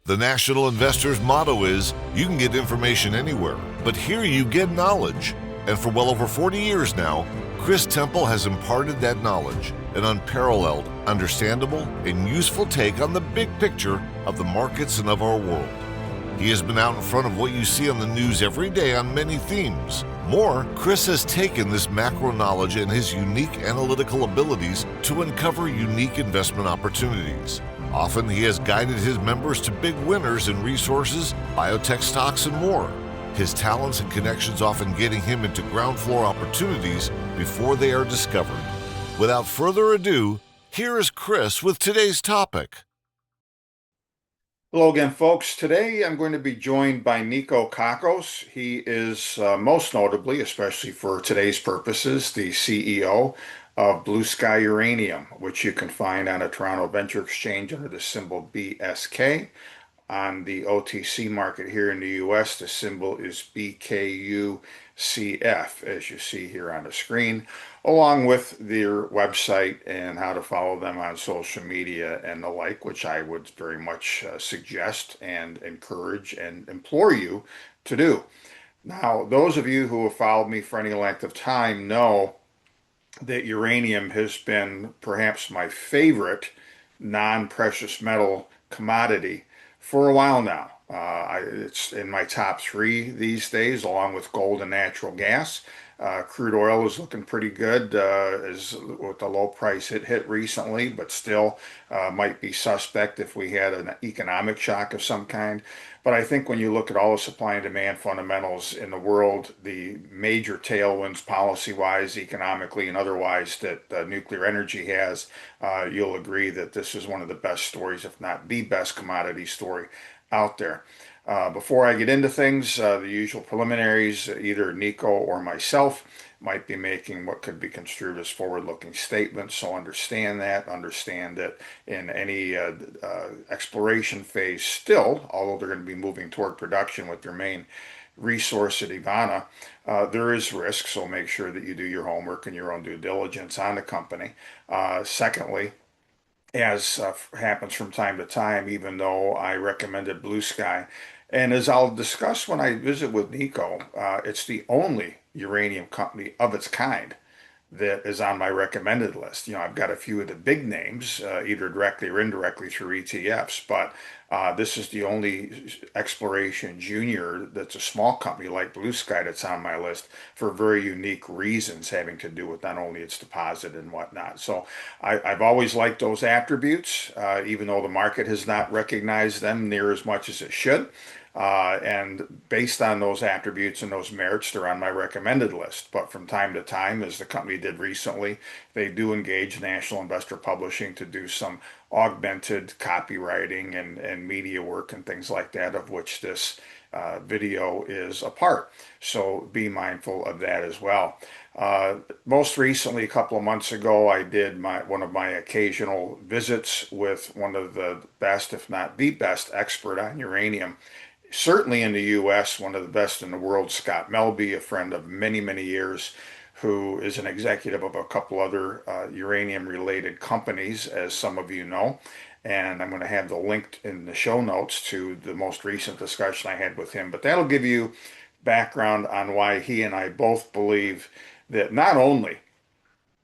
The National Investor's motto is, you can get information anywhere, but here you get knowledge. And for well over 40 years now, Chris Temple has imparted that knowledge, an unparalleled, understandable, and useful take on the big picture of the markets and of our world. He has been out in front of what you see on the news every day on many themes. More, Chris has taken this macro knowledge and his unique analytical abilities to uncover unique investment opportunities. Often, he has guided his members to big winners in resources, biotech stocks, and more. His talents and connections often getting him into ground floor opportunities before they are discovered. Without further ado, here is Chris with today's topic. Hello again, folks. Today I'm going to be joined by Niko Cacos. He is most notably, especially for today's purposes, the CEO of Blue Sky Uranium, which you can find on a Toronto Venture Exchange under the symbol BSK. On the OTC market here in the US, the symbol is BKUCF, as you see here on the screen, along with their website and how to follow them on social media and the like, which I would very much suggest and encourage and implore you to do. Now, those of you who have followed me for any length of time know that uranium has been perhaps my favorite non-precious metal commodity for a while now. It's in my top three these days, along with gold and natural gas. Crude oil is looking pretty good as with the low price it hit recently, but still might be suspect if we had an economic shock of some kind. But I think when you look at all the supply and demand fundamentals in the world, the major tailwinds policy-wise, economically, and otherwise that nuclear energy has, you'll agree that this is one of the best stories, if not the best commodity story out there. Before I get into things, the usual preliminaries, either Niko or myself might be making what could be construed as forward-looking statements, so understand that in any exploration phase still, although they're going to be moving toward production with their main resource at Ivana, there is risk, so make sure that you do your homework and your own due diligence on the company. Secondly, as happens from time to time, even though I recommended Blue Sky. And as I'll discuss when I visit with Niko, it's the only uranium company of its kind that is on my recommended list. You know, I've got a few of the big names, either directly or indirectly through ETFs, but this is the only exploration junior that's a small company like Blue Sky that's on my list for very unique reasons having to do with not only its deposit and whatnot. So I've always liked those attributes, even though the market has not recognized them near as much as it should. And based on those attributes and those merits, they're on my recommended list. But from time to time, as the company did recently, they do engage National Investor Publishing to do some augmented copywriting and media work and things like that, of which this video is a part. So be mindful of that as well. Most recently, a couple of months ago, I did one of my occasional visits with one of the best, if not the best, expert on uranium. Certainly in the U.S., one of the best in the world, Scott Melby, a friend of many, many years, who is an executive of a couple other uranium-related companies, as some of you know. And I'm going to have the link in the show notes to the most recent discussion I had with him. But that'll give you background on why he and I both believe that not only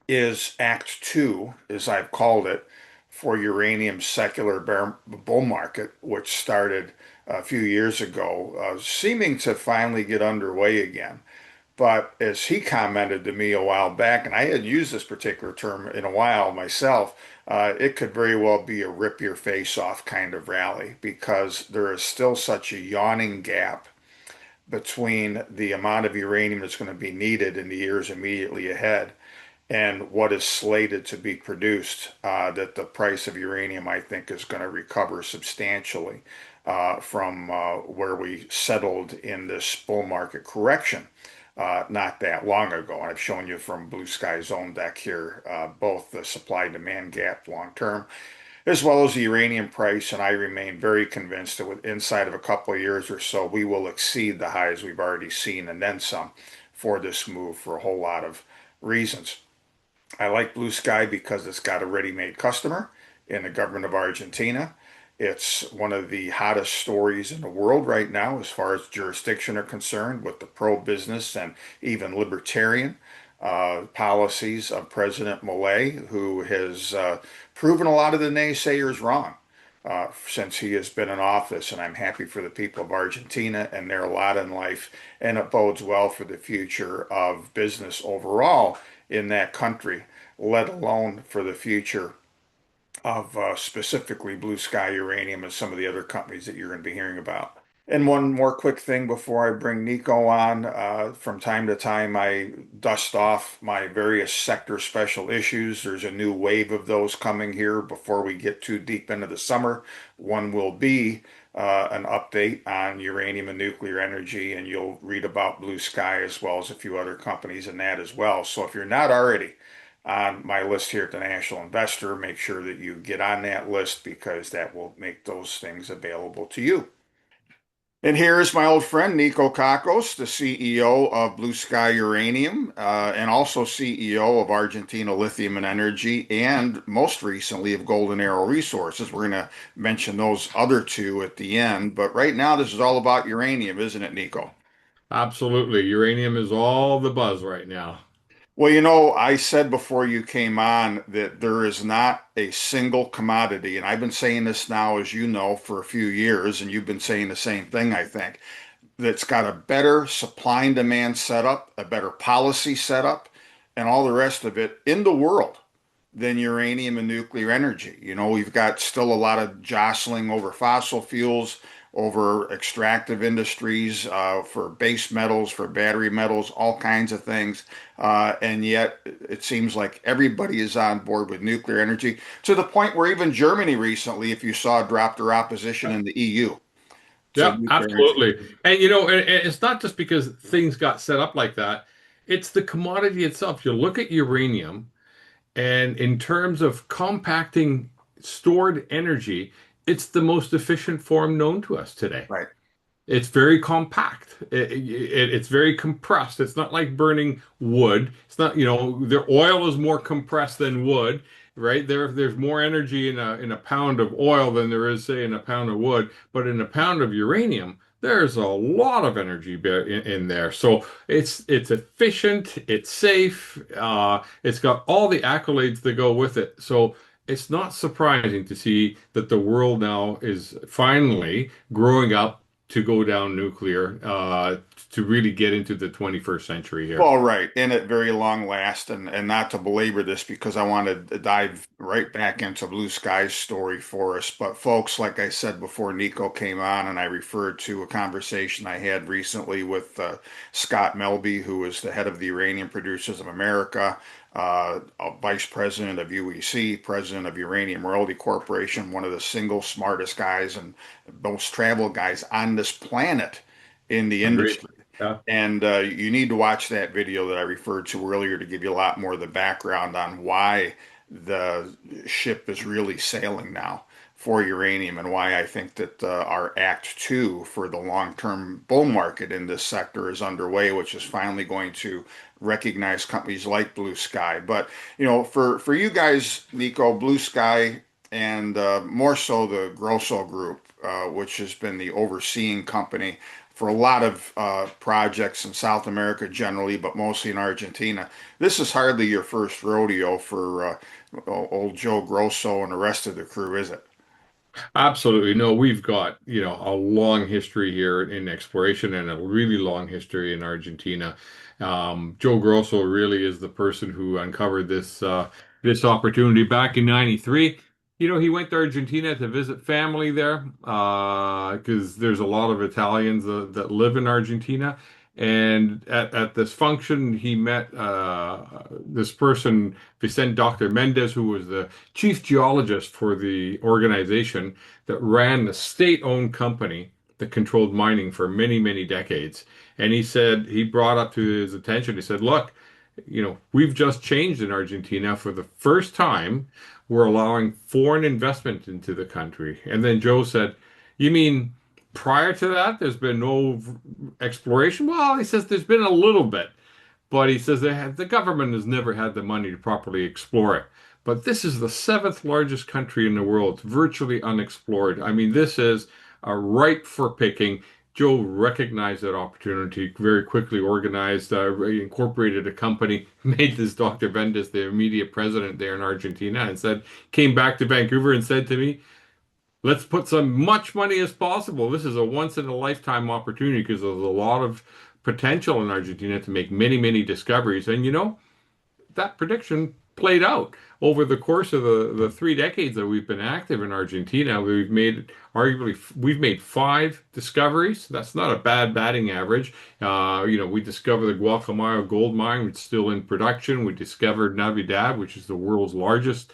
is Act Two, as I've called it, for uranium's secular bull market, which started a few years ago, seeming to finally get underway again. But as he commented to me a while back, and I had used this particular term in a while myself, it could very well be a rip your face off kind of rally because there is still such a yawning gap between the amount of uranium that's going to be needed in the years immediately ahead and what is slated to be produced, that the price of uranium, I think, is going to recover substantially from where we settled in this bull market correction not that long ago. And I've shown you from Blue Sky's own deck here, both the supply-demand gap long term, as well as the uranium price. And I remain very convinced that inside of a couple of years or so, we will exceed the highs we've already seen and then some for this move for a whole lot of reasons. I like Blue Sky because it's got a ready-made customer in the government of Argentina. It's one of the hottest stories in the world right now as far as jurisdiction are concerned with the pro-business and even libertarian policies of President Milei, who has proven a lot of the naysayers wrong since he has been in office. And I'm happy for the people of Argentina and their lot in life, and it bodes well for the future of business overall in that country, let alone for the future of specifically Blue Sky Uranium and some of the other companies that you're going to be hearing about. And one more quick thing before I bring Niko on. From time to time, I dust off my various sector special issues. There's a new wave of those coming here before we get too deep into the summer. One will be an update on uranium and nuclear energy, and you'll read about Blue Sky as well as a few other companies in that as well. So if you're not already on my list here at the National Investor, make sure that you get on that list because that will make those things available to you. And here is my old friend Niko Cacos, the CEO of Blue Sky Uranium, and also CEO of Argentina Lithium and Energy, and most recently of Golden Arrow Resources. We're going to mention those other two at the end, but right now this is all about uranium, isn't it, Niko? Absolutely. Uranium is all the buzz right now. Well, you know, I said before you came on that there is not a single commodity, and I've been saying this now, as you know, for a few years, and you've been saying the same thing, I think, that's got a better supply and demand setup, a better policy setup, and all the rest of it in the world than uranium and nuclear energy. You know, we've got still a lot of jostling over fossil fuels, over extractive industries, for base metals, for battery metals, all kinds of things. And yet it seems like everybody is on board with nuclear energy to the point where even Germany recently, if you saw, dropped their opposition in the EU to Yeah, nuclear energy. absolutely. And you know, and it's not just because things got set up like that. It's the commodity itself. You look at uranium, and in terms of compacting stored energy, it's the most efficient form known to us today. Right. It's very compact. It's very compressed. It's not like burning wood. It's not, the oil is more compressed than wood, right? There's more energy in a pound of oil than there is, say, in a pound of wood. But in a pound of uranium, there's a lot of energy in there. So it's efficient, it's safe, it's got all the accolades that go with it. So it's not surprising to see that the world now is finally growing up to go down nuclear to really get into the 21st century here. Well, right, and at very long last, and not to belabor this because I want to dive right back into Blue Sky's story for us. But folks, like I said before Niko came on, and I referred to a conversation I had recently with Scott Melby, who is the head of the Uranium Producers of America, a vice president of UEC, president of Uranium Royalty Corporation, one of the single smartest guys and most traveled guys on this planet in the Agreed. industry. Yeah. And you need to watch that video that I referred to earlier to give you a lot more of the background on why the ship is really sailing now for uranium and why I think that our Act Two for the long-term bull market in this sector is underway, which is finally going to recognize companies like Blue Sky. But, you know, for you guys, Niko, Blue Sky, and more so the Grosso Group, which has been the overseeing company for a lot of projects in South America generally, but mostly in Argentina. This is hardly your first rodeo for old Joe Grosso and the rest of the crew, is it? Absolutely. No, we've got, a long history here in exploration and a really long history in Argentina. Joe Grosso really is the person who uncovered this opportunity back in '93. He went to Argentina to visit family there because there's a lot of Italians that live in Argentina. And at this function, he met this person, Dr. Mendez, who was the chief geologist for the organization that ran the state-owned company that controlled mining for many, many decades. And he brought up to his attention, he said, look, we've just changed in Argentina for the first time. We're allowing foreign investment into the country. And then Joe said, you mean prior to that, there's been no exploration? Well, he says there's been a little bit, but he says the government has never had the money to properly explore it. but this is the seventh largest country in the world. It's virtually unexplored. I mean, this is ripe for picking. Joe recognized that opportunity, very quickly organized, incorporated a company, made this Dr. Vendes the immediate president there in Argentina, and came back to Vancouver and said to me, let's put some much money as possible. This is a once in a lifetime opportunity because there's a lot of potential in Argentina to make many, many discoveries. And that prediction played out over the course of the 3 decades that we've been active in Argentina. We've made 5 discoveries. That's not a bad batting average. We discovered the Guacamayo gold mine, which is still in production. We discovered Navidad, which is the world's largest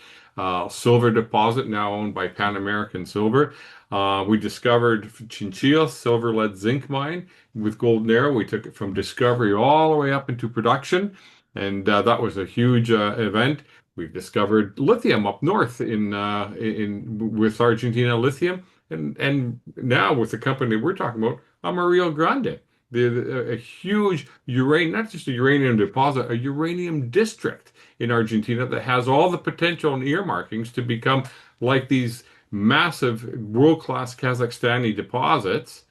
silver deposit, now owned by Pan American Silver. We discovered Chinchilla silver lead zinc mine with Golden Arrow. We took it from discovery all the way up into production, and that was a huge event. We've discovered lithium up north in with Argentina Lithium, and now with the company we're talking about, Amarillo Grande, a huge uranium, not just a uranium deposit, a uranium district in Argentina that has all the potential and earmarkings to become like these massive world-class Kazakhstani deposits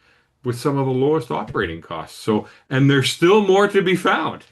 with some of the lowest operating costs. So, and there's still more to be found.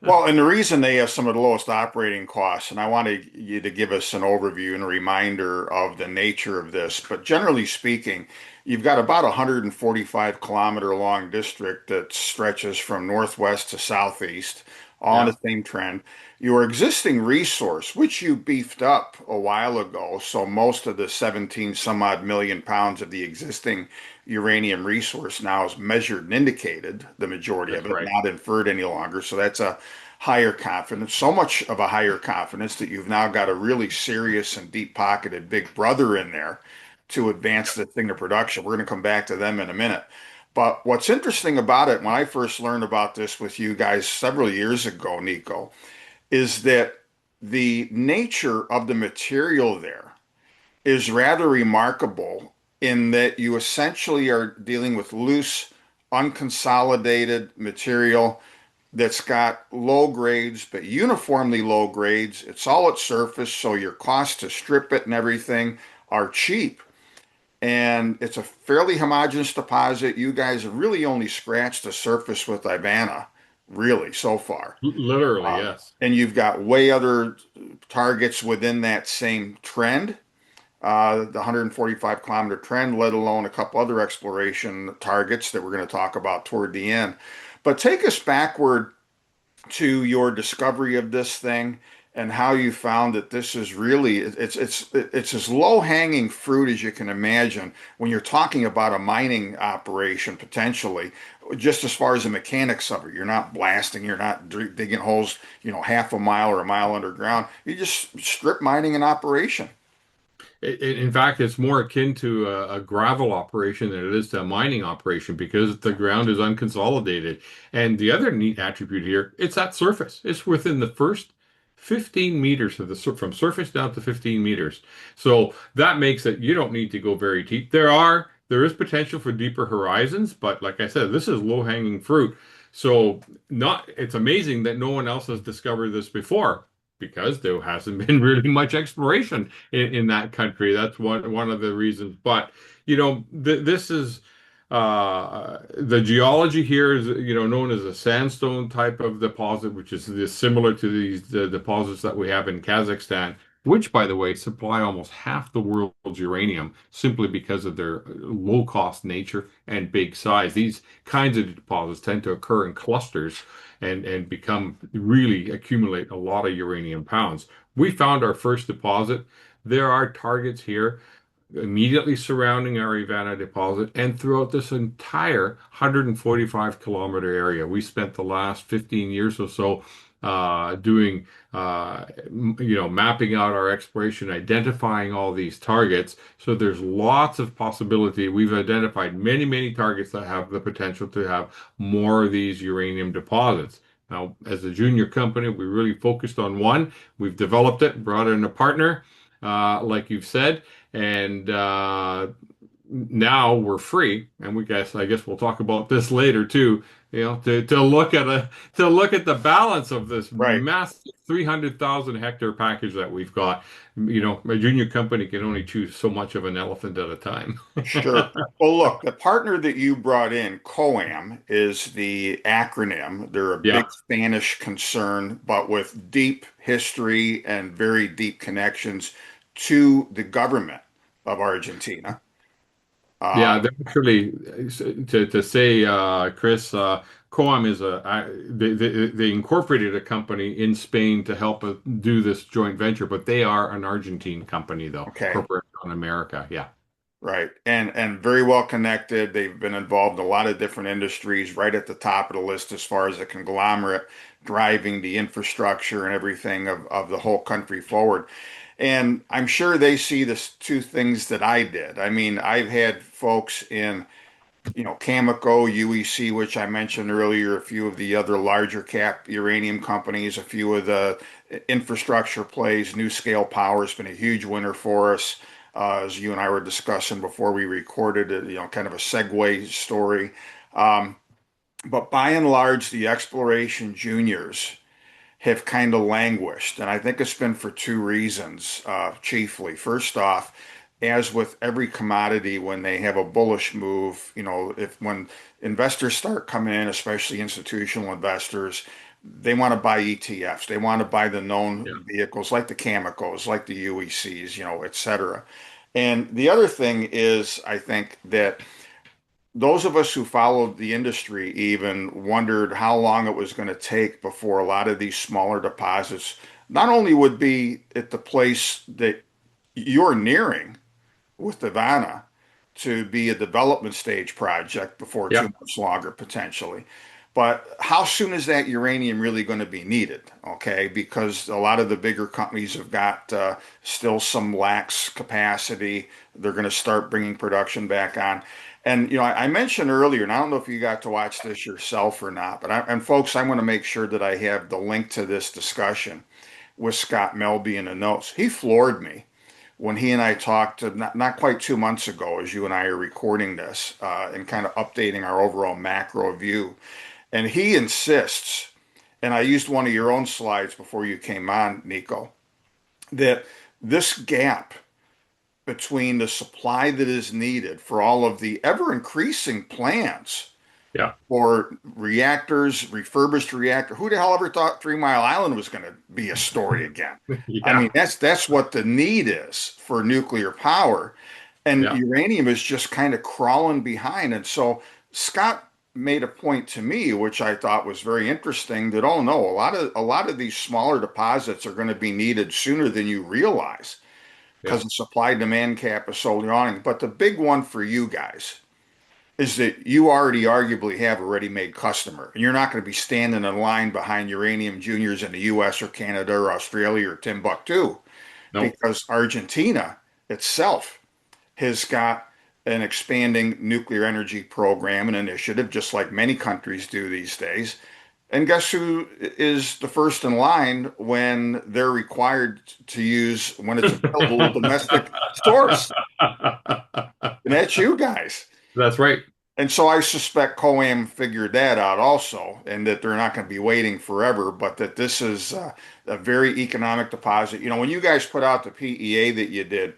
Well, and the reason they have some of the lowest operating costs, and I wanted you to give us an overview and a reminder of the nature of this, but generally speaking, you've got about a 145-kilometer long district that stretches from northwest to southeast, all on Yeah, the same trend. Your existing resource, which you beefed up a while ago, so most of the 17 some odd million pounds of the existing uranium resource now is measured and indicated, the majority of that's it, right. not inferred any longer. So that's a higher confidence, so much of a higher confidence that you've now got a really serious and deep-pocketed big brother in there to advance the thing to production. We're going to come back to them in a minute. But what's interesting about it, when I first learned about this with you guys several years ago, Niko, is that the nature of the material there is rather remarkable in that you essentially are dealing with loose, unconsolidated material that's got low grades, but uniformly low grades. It's all at surface, so your costs to strip it and everything are cheap. And it's a fairly homogeneous deposit. You guys have really only scratched the surface with Ivana, really, so far. Literally, yes. And you've got way other targets within that same trend, the 145-kilometer trend, let alone a couple other exploration targets that we're going to talk about toward the end. But take us backward to your discovery of this thing and how you found that this is really it's as low-hanging fruit as you can imagine when you're talking about a mining operation potentially, just as far as the mechanics of it. You're not blasting, you're not digging holes, half a mile or a mile underground. You just strip mining an operation. In fact, it's more akin to a gravel operation than it is to a mining operation because the ground is unconsolidated. And the other neat attribute here, it's at surface. It's within the first 15 meters of from surface down to 15 meters. So that makes it, you don't need to go very deep. There is potential for deeper horizons, but like I said, this is low-hanging fruit. So it's amazing that no one else has discovered this before, because there hasn't been really much exploration in that country. That's one of the reasons. But this is the geology here is known as a sandstone type of deposit, which is similar to the deposits that we have in Kazakhstan, which, by the way, supply almost half the world's uranium simply because of their low cost nature and big size. These kinds of deposits tend to occur in clusters and really accumulate a lot of uranium pounds. We found our first deposit. There are targets here immediately surrounding our Ivana deposit and throughout this entire 145-kilometer area. We spent the last 15 years or so doing, mapping out our exploration, identifying all these targets. So there's lots of possibility. We've identified many, many targets that have the potential to have more of these uranium deposits. Now, as a junior company, we really focused on one. We've developed it, brought in a partner, like you've said, and now we're free, and I guess we'll talk about this later too. To look at the balance of this Right. massive 300,000 hectare package that we've got. A junior company can only choose so much of an elephant at a time. Sure. Well, look, the partner that you brought in, COAM, is the acronym. They're a Yeah, big Spanish concern, but with deep history and very deep connections to the government of Argentina. yeah. Um, They're actually to say, Chris, COAM is they incorporated a company in Spain to help do this joint venture, but they are an Argentine company though, okay. Corporation on America. Yeah. Right. And very well connected. They've been involved in a lot of different industries, right at the top of the list as far as a conglomerate driving the infrastructure and everything of the whole country forward. And I'm sure they see the two things that I did. I mean, I've had folks in, Cameco, UEC, which I mentioned earlier, a few of the other larger cap uranium companies, a few of the infrastructure plays. New Scale Power has been a huge winner for us, as you and I were discussing before we recorded it, kind of a segue story. Um, but by and large, the exploration juniors have kind of languished. And I think it's been for two reasons, chiefly. First off, as with every commodity, when they have a bullish move, if when investors start coming in, especially institutional investors, they want to buy ETFs. They want to buy the known Yeah. vehicles like the Camecos, like the UECs, et cetera. And the other thing is, I think that those of us who followed the industry even wondered how long it was going to take before a lot of these smaller deposits not only would be at the place that you're nearing with Ivana to be a development stage project before too Yeah. much longer potentially. But how soon is that uranium really going to be needed? Okay, because a lot of the bigger companies have got still some lax capacity. They're going to start bringing production back on. And I mentioned earlier, and I don't know if you got to watch this yourself or not, but and folks, I want to make sure that I have the link to this discussion with Scott Melby in the notes. He floored me when he and I talked not quite 2 months ago, as you and I are recording this, and kind of updating our overall macro view. And he insists, and I used one of your own slides before you came on, Niko, that this gap between the supply that is needed for all of the ever increasing plans Yeah. for reactors, refurbished reactor. Who the hell ever thought 3 Mile Island was going to be a story again? I Yeah. mean, that's what the need is for nuclear power, and Yeah. uranium is just kind of crawling behind. And so Scott made a point to me, which I thought was very interesting, that oh no, a lot of these smaller deposits are going to be needed sooner than you realize because Yeah. the supply demand cap is so long. But the big one for you guys is that you already arguably have a ready-made customer, and you're not going to be standing in line behind uranium juniors in the US or Canada or Australia or Timbuktu No. because Argentina itself has got an expanding nuclear energy program and initiative, just like many countries do these days. And guess who is the first in line when they're required to use when it's available domestic source? And that's you guys. That's right. And so I suspect COAM figured that out also, and that they're not going to be waiting forever, but that this is a very economic deposit. When you guys put out the PEA that you did,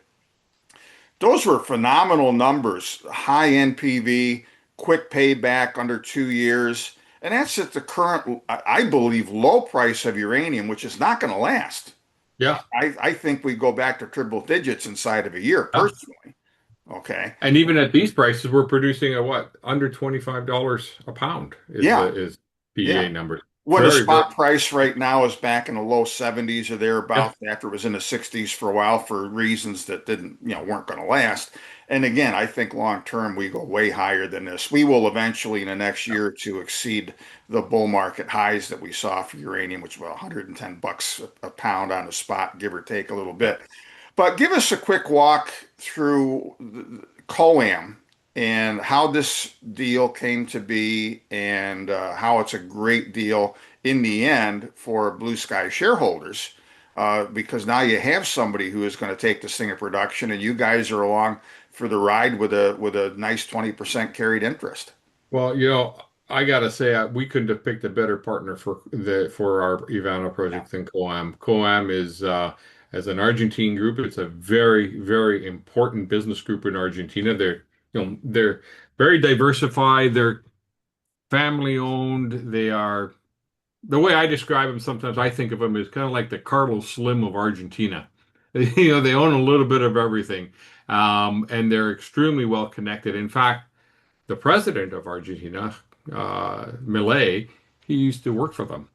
those were phenomenal numbers, high NPV, quick payback under 2 years. And that's at the current, I believe, low price of uranium, which is not going to last. Yeah. I think we go back to triple digits inside of a year, Yeah. personally. Okay. And even at these prices, we're producing a what? Under $25 a pound Yeah. is Yeah. PEA numbers. When the Very, very. spot price right now is back in the low 70s or Yeah. thereabouts, after it was in the 60s for a while for reasons that didn't, weren't going to last. And again, I think long term we go way higher than this. We will eventually in the next year or two exceed the bull market highs that we saw for uranium, which was $110 a pound on the spot, give or take a little Yeah. bit. But give us a quick walk through COAM and how this deal came to be and how it's a great deal in the end for Blue Sky shareholders. Because now you have somebody who is going to take this thing in production, and you guys are along for the ride with a nice 20% carried interest. Well, I gotta say we couldn't have picked a better partner for our Ivana Yeah. project than COAM. COAM is as an Argentine group, it's a very, very important business group in Argentina. They're very diversified. They're family owned. They are the way I describe them. Sometimes I think of them as kind of like the Carlos Slim of Argentina. They own a little bit of everything, and they're extremely well connected. In fact, the president of Argentina, Milei, he used to work for them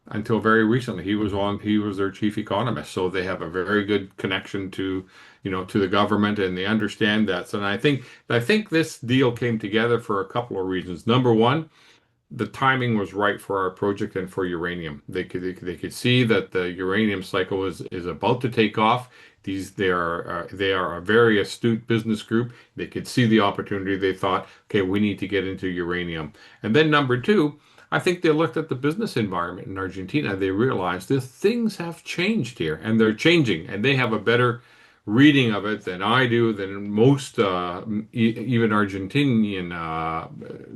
until very recently. He was their chief economist. So they have a very good connection to the government, and they understand that. So, and I think this deal came together for a couple of reasons. Number one, the timing was right for our project and for uranium. They could see that the uranium cycle is about to take off. They are a very astute business group. They could see the opportunity. They thought, okay, we need to get into uranium. And then number two, I think they looked at the business environment in Argentina. They realized that things have changed here, and they're changing, and they have a better reading of it than I do, than most even Argentinian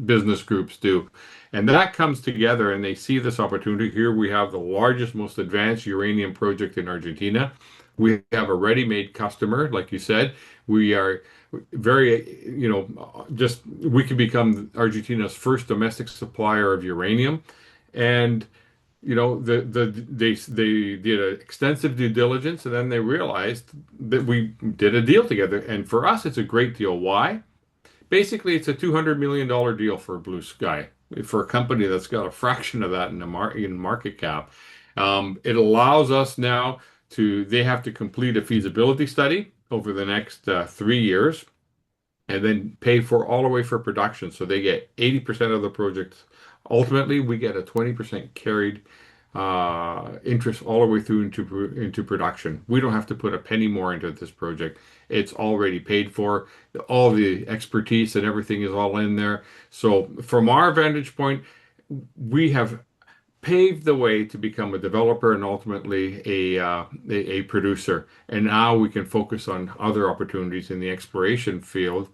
business groups do. And that comes together, and they see this opportunity. Here we have the largest, most advanced uranium project in Argentina. We have a ready-made customer, like you said. We are very, just we could become Argentina's first domestic supplier of uranium. And they did an extensive due diligence, and then they realized that we did a deal together. And for us, it's a great deal. Why? Basically, it's a $200 million deal for Blue Sky, for a company that's got a fraction of that in market cap. It allows us now they have to complete a feasibility study over the next 3 years, and then pay for all the way for production. So they get 80% of the project. Ultimately, we get a 20% carried interest all the way through into production. We don't have to put a penny more into this project. It's already paid for. All the expertise and everything is all in there. So from our vantage point, we have paved the way to become a developer and ultimately a producer. And now we can focus on other opportunities in the exploration field.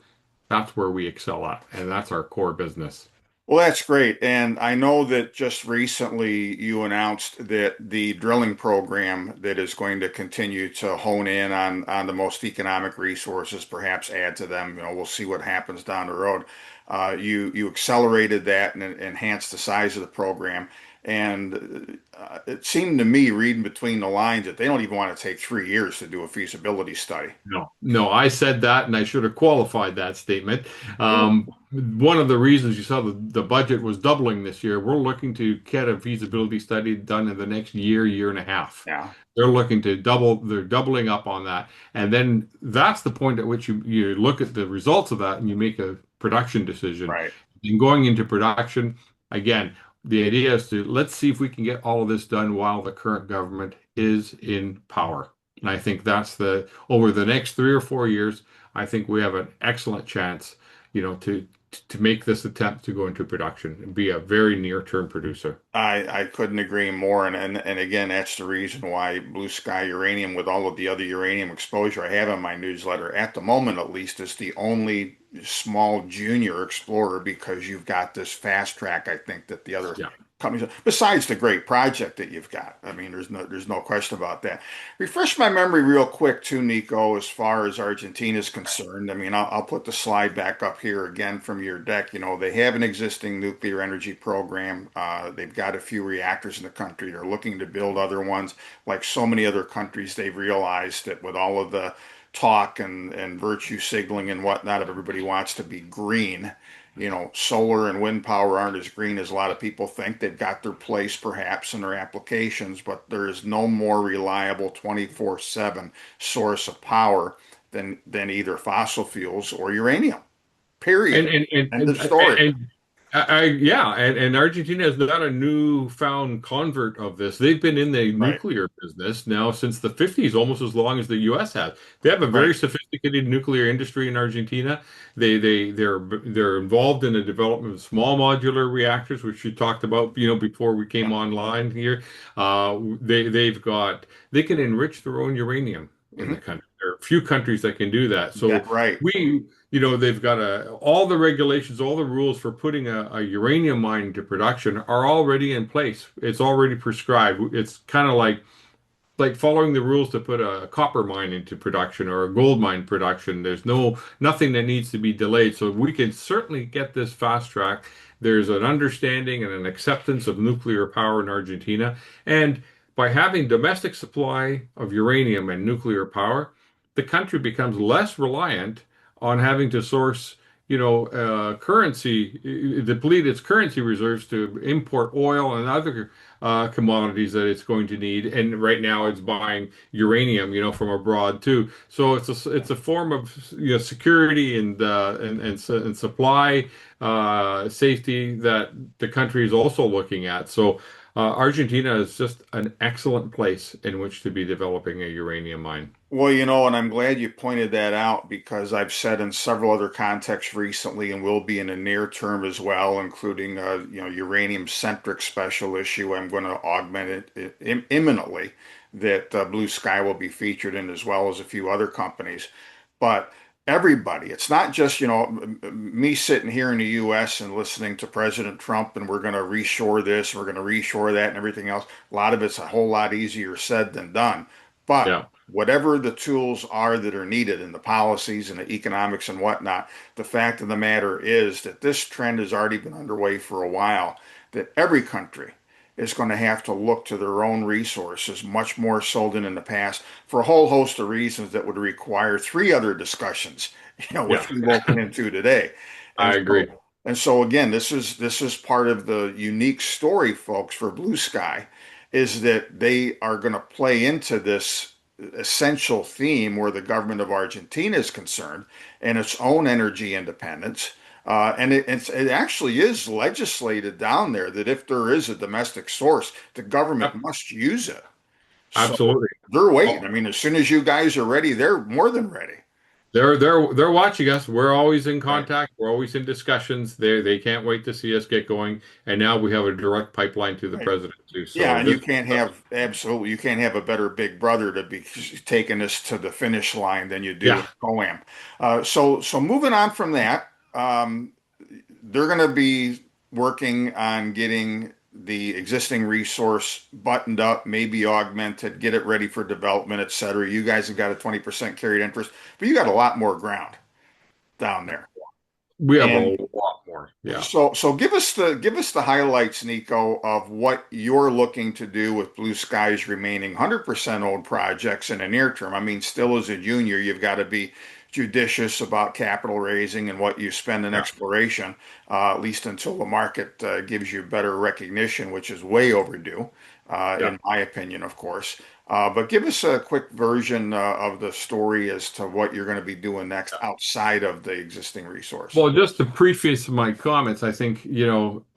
That's where we excel at, and that's our core business. Well, that's great. And I know that just recently you announced that the drilling program that is going to continue to hone in on the most economic resources, perhaps add to them. We'll see what happens down the road. You accelerated that and enhanced the size of the program. And it seemed to me, reading between the lines, that they don't even want to take 3 years to do a feasibility study. No, no, I said that, and I should have qualified that statement. One of the reasons you saw the budget was doubling this year, we're looking to get a feasibility study done in the next year and a half. Yeah. They're looking to they're doubling up on that. And then that's the point at which you look at the results of that and you make a production decision. Right. And going into production, again, the idea is to let's see if we can get all of this done while the current government is in power. And I think over the next 3 or 4 years, I think we have an excellent chance, to make this attempt to go into production and be a very near-term producer. I couldn't agree more. And again, that's the reason why Blue Sky Uranium, with all of the other uranium exposure I have in my newsletter, at the moment at least, is the only small junior explorer, because you've got this fast track, I think, that the other Yeah. companies, besides the great project that you've got. I mean, there's no question about that. Refresh my memory real quick too, Niko, as far as Argentina is concerned. I mean, I'll put the slide back up here again from your deck. They have an existing nuclear energy program. They've got a few reactors in the country. They're looking to build other ones. Like so many other countries, they've realized that with all of the talk and virtue signaling and whatnot, if everybody wants to be green, solar and wind power aren't as green as a lot of people think. They've got their place perhaps in their applications, but there is no more reliable 24/7 source of power than either fossil fuels or uranium. And Period. and and End of and, story. and yeah, and Argentina is not a newfound convert of this. They've been in the Right. nuclear business now since the 50s, almost as long as the U.S. has. They have a Right. very sophisticated nuclear industry in Argentina. They're involved in the development of small modular reactors, which you talked about, before we came online here. They can enrich their own uranium in the Mhm. country. There are a few countries that can do that. Yeah, So right. they've got all the regulations, all the rules for putting a uranium mine into production are already in place. It's already prescribed. It's kind of like following the rules to put a copper mine into production or a gold mine production. There's nothing that needs to be delayed. So we can certainly get this fast track. There's an understanding and an acceptance of nuclear power in Argentina. And by having domestic supply of uranium and nuclear power, the country becomes less reliant on having to source, deplete its currency reserves to import oil and other commodities that it's going to need. And right now it's buying uranium, from abroad too. So it's a form of security and supply safety that the country is also looking at. So Argentina is just an excellent place in which to be developing a uranium mine. Well, and I'm glad you pointed that out because I've said in several other contexts recently, and will be in the near term as well, including uranium-centric special issue. I'm going to augment it imminently that Blue Sky will be featured in, as well as a few other companies. But everybody, it's not just me sitting here in the U.S. and listening to President Trump, and we're going to reshore this, we're going to reshore that, and everything else. A lot of it's a whole lot easier said than done. But Yeah. whatever the tools are that are needed in the policies and the economics and whatnot, the fact of the matter is that this trend has already been underway for a while, that every country is going to have to look to their own resources much more so than in the past for a whole host of reasons that would require three other discussions, Yeah. which we won't get into today. I And agree. so again, this is part of the unique story, folks, for Blue Sky, is that they are going to play into this essential theme where the government of Argentina is concerned and its own energy independence. And it actually is legislated down there that if there is a domestic source, the government Yep. must use it. So Absolutely. they're waiting. I Oh, mean, as soon as you guys are ready, they're more than ready. they're watching us. We're always in Right. contact. We're always in discussions. They can't wait to see us get going. And now we have a direct pipeline to the Right. president too. Yeah, So and this, you can't have a better big brother to be taking us to the finish line than you do yeah, with COAM. So moving on from that, they're going to be working on getting the existing resource buttoned up, maybe augmented, get it ready for development, et cetera. You guys have got a 20% carried interest, but you got a lot more ground down there. we have a And lot more. Yeah. so give us the highlights, Niko, of what you're looking to do with Blue Sky's remaining 100% owned projects in the near term. I mean, still as a junior, you've got to be judicious about capital raising and what you spend in Yeah. exploration, at least until the market gives you better recognition, which is way overdue, Yeah. in my opinion, of course. But give us a quick version of the story as to what you're going to be doing next outside of the existing resource. Well, just to preface my comments, I think,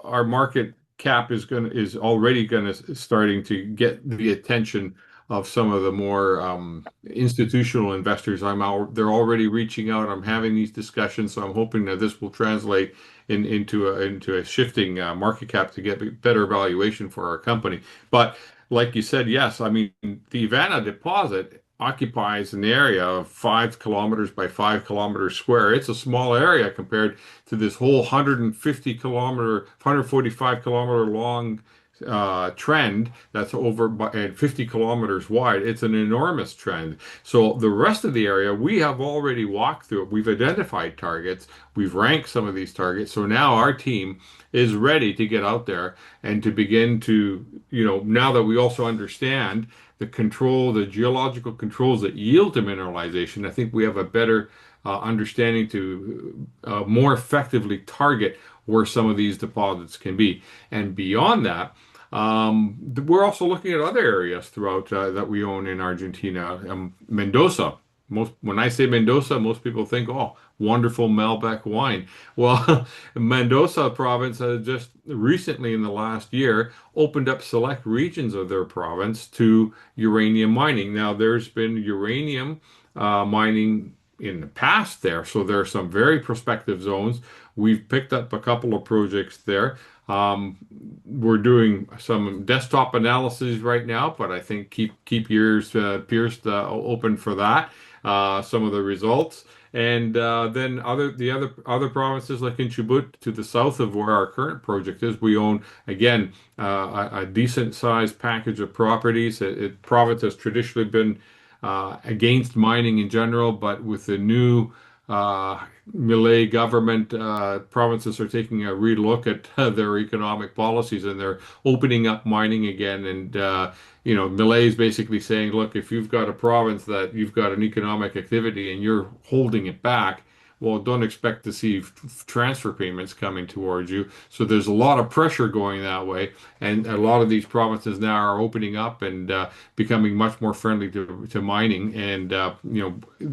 our market cap is already gonna starting to get the attention of some of the more institutional investors. They're already reaching out. I'm having these discussions, so I'm hoping that this will translate into a shifting market cap to get better valuation for our company. But like you said, yes, I mean the Ivana deposit occupies an area of 5 kilometers by 5 kilometers square. It's a small area compared to this whole 150 kilometer, 145 kilometer long trend that's and 50 kilometers wide. It's an enormous trend. So the rest of the area, we have already walked through it. We've identified targets. We've ranked some of these targets. So now our team is ready to get out there and to begin to, now that we also understand the geological controls that yield to mineralization, I think we have a better understanding to more effectively target where some of these deposits can be. And beyond that, we're also looking at other areas throughout that we own in Argentina. Mendoza. When I say Mendoza, most people think, oh, wonderful Malbec wine. Well, Mendoza province has just recently, in the last year, opened up select regions of their province to uranium mining. Now, there's been uranium mining in the past there, so there are some very prospective zones. We've picked up a couple of projects there. We're doing some desktop analysis right now, but I think keep your ears pierced open for that. some of the results. And then other provinces like in Chubut to the south of where our current project is, we own again a decent sized package of properties. Province has traditionally been against mining in general, but with the new Malay government, provinces are taking a relook at their economic policies and they're opening up mining again. And Malay is basically saying, look, if you've got a province that you've got an economic activity and you're holding it back, well, don't expect to see transfer payments coming towards you. So there's a lot of pressure going that way, and a lot of these provinces now are opening up and becoming much more friendly to mining. And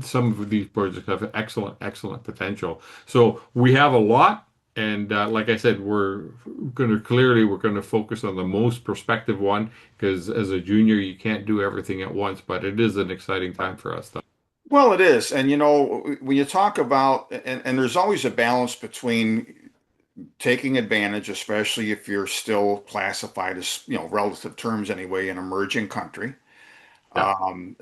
some of these projects have excellent potential. So we have a lot. And like I said, we're going to focus on the most prospective one because as a junior, you can't do everything at once, but it is an exciting time for us, though. Well, it is. And when you talk about, and there's always a balance between taking advantage, especially if you're still classified as, relative terms anyway, an emerging country, Yeah,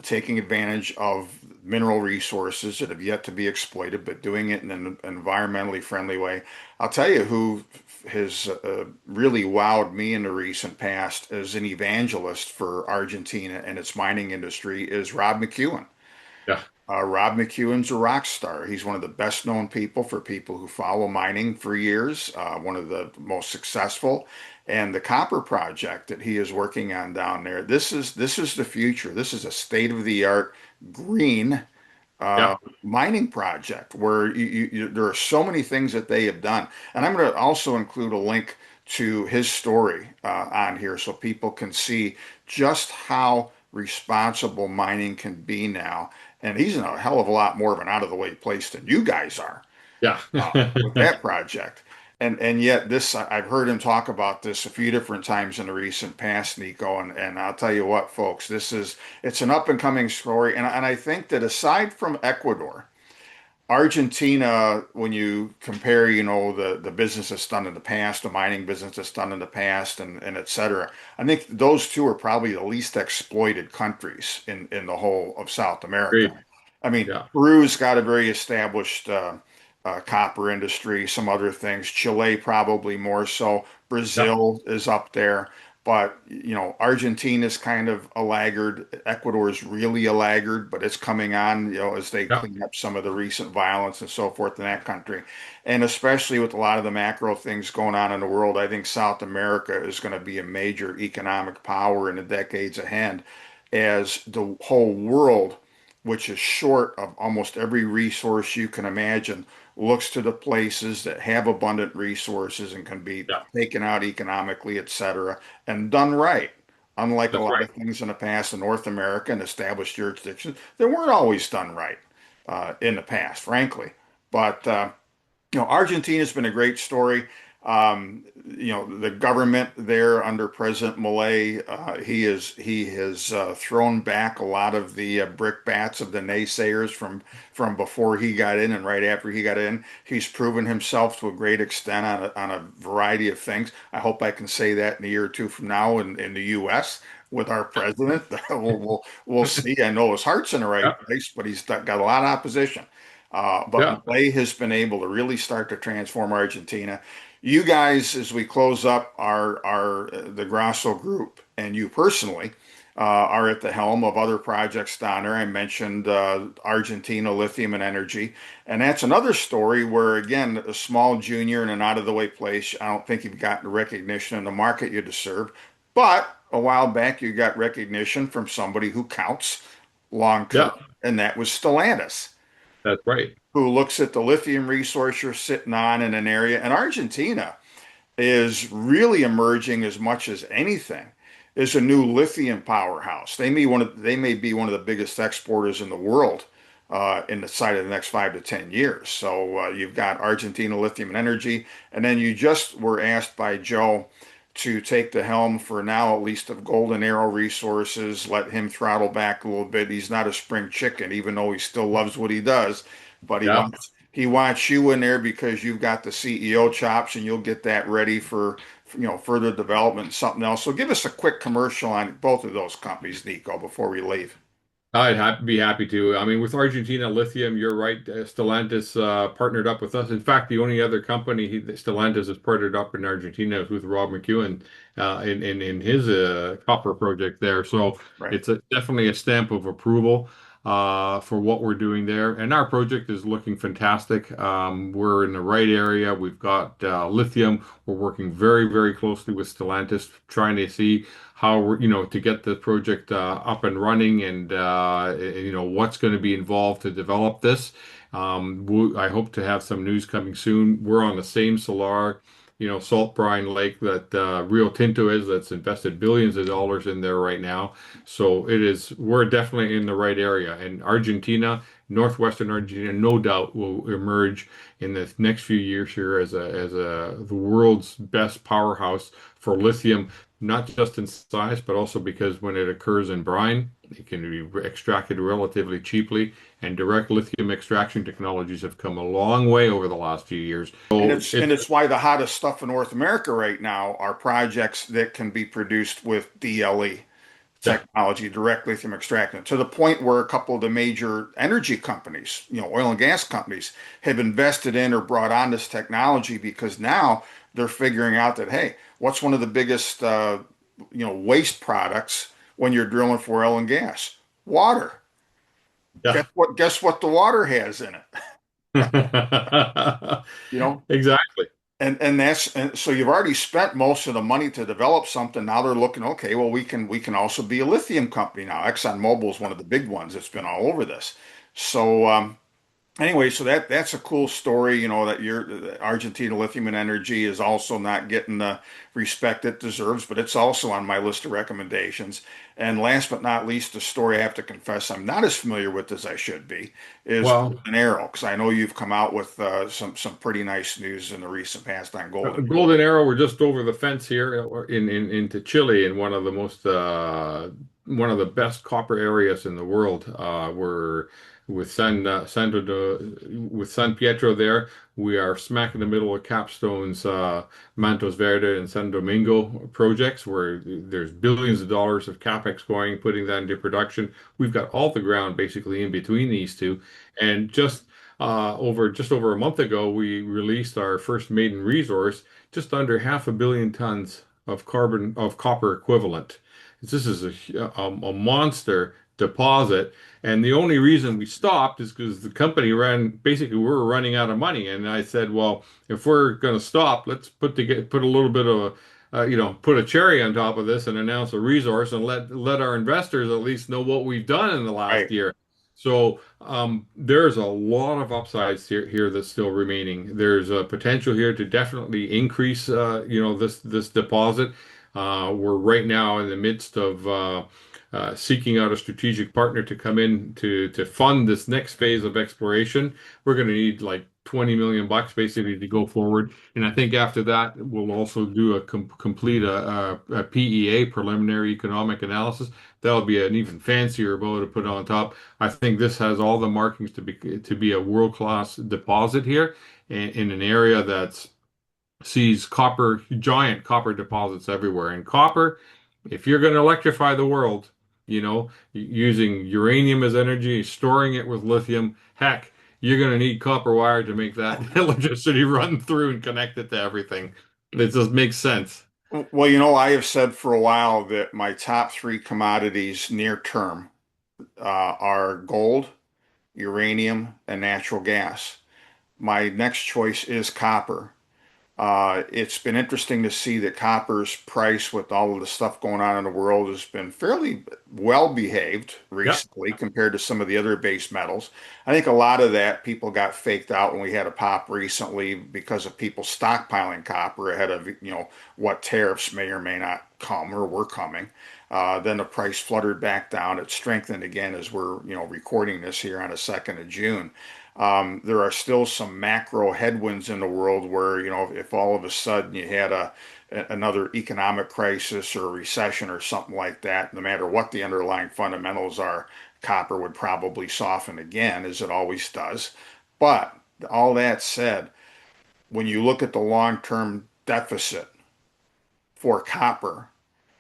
taking advantage of mineral resources that have yet to be exploited, but doing it in an environmentally friendly way. I'll tell you who has really wowed me in the recent past as an evangelist for Argentina and its mining industry is Rob McEwen. yeah, Rob McEwen's a rock star. He's one of the best known people for people who follow mining for years, one of the most successful. And the copper project that he is working on down there, this is the future. This is a state of the art green yeah, mining project where there are so many things that they have done. And I'm going to also include a link to his story on here so people can see just how responsible mining can be now. And he's in a hell of a lot more of an out of the way place than you guys are yeah. with that project. And yet I've heard him talk about this a few different times in the recent past, Niko. And I'll tell you what, folks, it's an up and coming story. And I think that aside from Ecuador, Argentina, when you compare, the business that's done in the past, the mining business that's done in the past, and et cetera, I think those two are probably the least exploited countries in the whole of South America. Great. I mean, Yeah, Peru's got a very established copper industry, some other things. Chile probably more so. yeah, Brazil is up there. But, Argentina's kind of a laggard. Ecuador is really a laggard, but it's coming on, as they yeah, clean up some of the recent violence and so forth in that country. And especially with a lot of the macro things going on in the world, I think South America is going to be a major economic power in the decades ahead as the whole world, which is short of almost every resource you can imagine, looks to the places that have abundant resources and can be yeah. taken out economically, et cetera, and done right. Unlike a That's lot right. of things in the past in North America and established jurisdictions, they weren't always done right in the past, frankly. But Argentina's been a great story. The government there under President Milei, he has thrown back a lot of the brickbats of the naysayers from before he got in and right after he got in. He's proven himself to a great extent on a variety of things. I hope I can say that in a year or two from now in the U.S. with our president. We'll see. I know his heart's in the right Yeah, place, but he's got a lot of opposition. But yeah, Malay has been able to really start to transform Argentina. You guys, as we close up our the Grasso group, and you personally are at the helm of other projects down there. I mentioned Argentina Lithium and Energy, and that's another story where again a small junior in an out of the way place. I don't think you've gotten the recognition in the market you deserve, but a while back you got recognition from somebody who counts long term, yeah. and that was Stellantis That's right. who looks at the lithium resource you're sitting on in an area. And Argentina is really emerging as much as anything is a new lithium powerhouse. They may be one of the biggest exporters in the world in the sight of the next 5 to 10 years. So you've got Argentina Lithium and Energy, and then you just were asked by Joe to take the helm for now, at least of Golden Arrow Resources. Let him throttle back a little bit. He's not a spring chicken, even though he still loves what he does. But Yeah. he wants you in there because you've got the CEO chops, and you'll get that ready for further development and something else. So give us a quick commercial on both of those companies, Niko, before we leave. Be happy to. I mean, with Argentina Lithium, you're right. Stellantis partnered up with us. In fact, the only other company Stellantis has partnered up in Argentina is with Rob McEwen in his copper project there. So Right. it's definitely a stamp of approval for what we're doing there. And our project is looking fantastic. We're in the right area. We've got lithium. We're working very, very closely with Stellantis, trying to see how we're, to get the project up and running and, what's going to be involved to develop this. I hope to have some news coming soon. We're on the same salar, salt brine lake that Rio Tinto is, that's invested billions of dollars in there right now. So we're definitely in the right area. And Argentina, northwestern Argentina, no doubt will emerge in the next few years here as the world's best powerhouse for lithium, not just in size, but also because when it occurs in brine, it can be extracted relatively cheaply, and direct lithium extraction technologies have come a long way over the last few years. And So it's it's and it's why the hottest stuff in North America right now are projects that can be produced with DLE yeah, technology, direct lithium extraction, to the point where a couple of the major energy companies, oil and gas companies, have invested in or brought on this technology because now they're figuring out that, hey, what's one of the biggest waste products when you're drilling for oil and gas? Water. yeah. Guess what the water has in it? You know, Exactly. and so you've already spent most of the money to develop something. Now they're looking, okay, well we can also be a lithium company now. ExxonMobil is one of the big ones that's been all over this. So anyway, so that's a cool story, that Argentina Lithium and Energy is also not getting the respect it deserves, but it's also on my list of recommendations. And last but not least, the story I have to confess I'm not as familiar with as I should be is Well, Golden Arrow, because I know you've come out with some pretty nice news in the recent past on Golden Arrow. Golden Arrow, we're just over the fence here into Chile in one of the best copper areas in the world. We're with with San Pietro there. We are smack in the middle of Capstone's Mantos Verde and San Domingo projects, where there's billions of dollars of capex going, putting that into production. We've got all the ground basically in between these two, and just over a month ago, we released our first maiden resource, just under 500 million tons of copper equivalent. This is a monster deposit, and the only reason we stopped is because the company basically we were running out of money, and I said, well, if we're going to stop, let's put a little bit of put a cherry on top of this and announce a resource and let our investors at least know what we've done in the last Right. year. So there's a lot of upsides here that's still remaining. There's a potential here to definitely increase, this deposit. We're right now in the midst of seeking out a strategic partner to come in to fund this next phase of exploration. We're going to need like 20 million bucks basically to go forward, and I think after that we'll also do complete a PEA, preliminary economic analysis. That'll be an even fancier bow to put on top. I think this has all the markings to be a world-class deposit here in an area that sees giant copper deposits everywhere. And copper, if you're going to electrify the world, using uranium as energy, storing it with lithium, heck, you're going to need copper wire to make that electricity run through and connect it to everything. It just makes sense. Well, I have said for a while that my top three commodities near term are gold, uranium, and natural gas. My next choice is copper. It's been interesting to see that copper's price, with all of the stuff going on in the world, has been fairly well behaved Yeah. recently compared to some of the other base metals. I think a lot of that people got faked out when we had a pop recently because of people stockpiling copper ahead of, what tariffs may or may not come or were coming. Then the price fluttered back down. It strengthened again as we're, recording this here on the 2nd of June. There are still some macro headwinds in the world where, if all of a sudden you had another economic crisis or a recession or something like that, no matter what the underlying fundamentals are, copper would probably soften again, as it always does. But all that said, when you look at the long-term deficit for copper,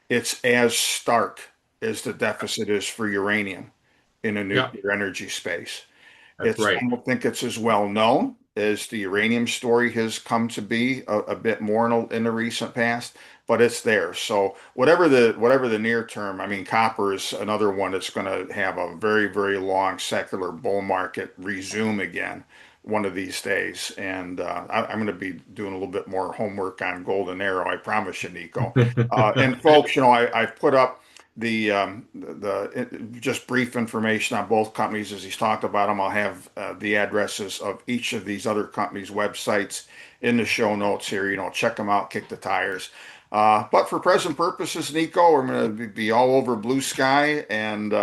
it's as stark as the deficit is for uranium. in the Yeah, nuclear energy space. that's I right. don't think it's as well known as the uranium story has come to be a bit more in the recent past, but it's there. So whatever the near term, I mean, copper is another one that's going to have a very, very long secular bull market resume again one of these days. And I'm going to be doing a little bit more homework on Golden Arrow, I promise you, Nico. And folks, I've put up the just brief information on both companies as he's talked about them. I'll have the addresses of each of these other companies' websites in the show notes here. Check them out, kick the tires. But for present purposes, Nico, we're going to be all over Blue Sky, and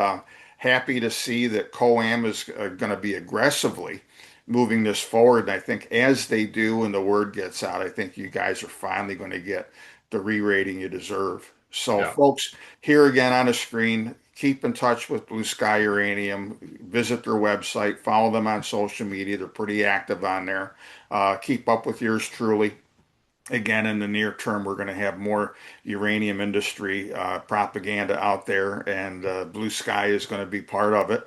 happy to see that COAM is going to be aggressively moving this forward. And I think as they do and the word gets out, I think you guys are finally going to get the re-rating you deserve. So, Yeah. folks, here again on the screen, keep in touch with Blue Sky Uranium. Visit their website, follow them on social media. They're pretty active on there. Keep up with yours truly. Again, in the near term, we're going to have more uranium industry propaganda out there, and Blue Sky is going to be part of it.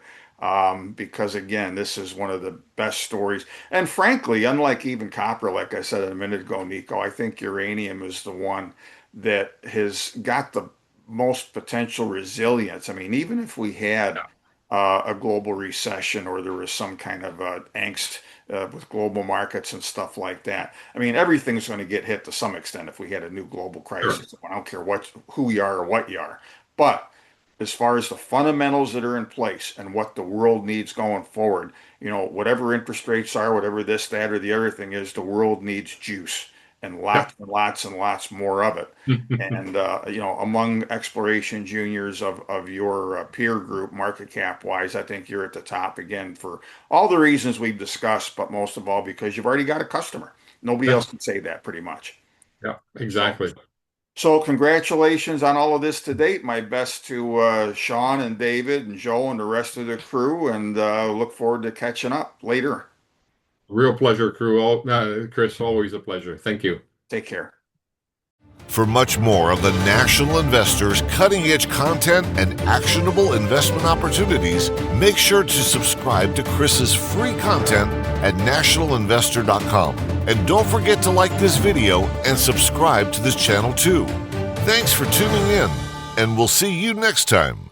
Because again, this is one of the best stories. And frankly, unlike even copper, like I said a minute ago, Nico, I think uranium is the one that has got the most potential resilience. I mean, even if we had a global recession or there was some kind of angst with global markets and stuff like that, I mean, everything's going to get hit to some extent if we had a new global Sure. crisis. I don't care who you are or what you are. But as far as the fundamentals that are in place and what the world needs going forward, whatever interest rates are, whatever this, that, or the other thing is, the world needs juice and Yep. lots and lots and lots more of it. And among exploration juniors of your peer group, market cap wise, I think you're at the top again for all the reasons we've discussed, but most of all because you've already got a customer. Nobody Yeah. else can say that pretty much. Yeah, So, exactly. so congratulations on all of this to date. My best to Sean and David and Joe and the rest of the crew, and look forward to catching up later. Real pleasure, crew. Chris, always a pleasure. Thank you. Take care. For much more of the National Investor's cutting-edge content and actionable investment opportunities, make sure to subscribe to Chris's free content at nationalinvestor.com. And don't forget to like this video and subscribe to this channel too. Thanks for tuning in, and we'll see you next time.